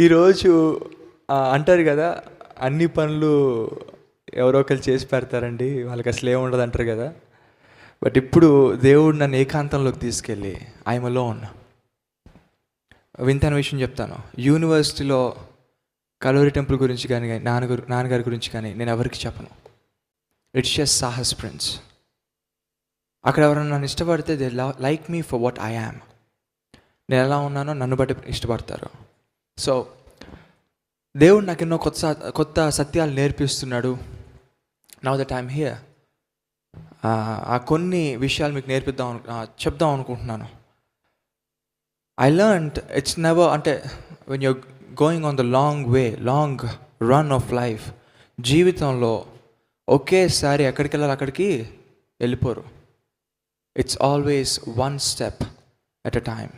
ఈరోజు అంటారు కదా, అన్ని పనులు ఎవరో ఒకరు చేసి పెడతారండి, వాళ్ళకి అసలు ఏముండదు అంటారు కదా. బట్ ఇప్పుడు దేవుడు నన్ను ఏకాంతంలోకి తీసుకెళ్ళి ఐఎమ్ అలోన్. వింతైన విషయం చెప్తాను. యూనివర్సిటీలో కల్వరి టెంపుల్ గురించి కానీ నాన్నగారి గురించి కానీ నేను ఎవరికి చెప్పను. It's just Sahas prince. అక్కడ ఎవరైనా నన్ను ఇష్టపడితే they like me for what I am. నేను ఎలా ఉన్నానో నన్ను బట్టి ఇష్టపడతారు. సో దేవుడు నాకు ఎన్నో కొత్త సత్యాలు నేర్పిస్తున్నాడు. Now that I'm here. ఆ కొన్ని విషయాలు మీకు చెప్దాం అనుకుంటున్నాను. ఐ లెర్న్డ్ ఇట్స్ నెవర్, అంటే when you're going on the long run of life, జీవితంలో ఒకేసారి ఎక్కడికి వెళ్ళాలి అక్కడికి వెళ్ళిపోరు. It's always one step at a time.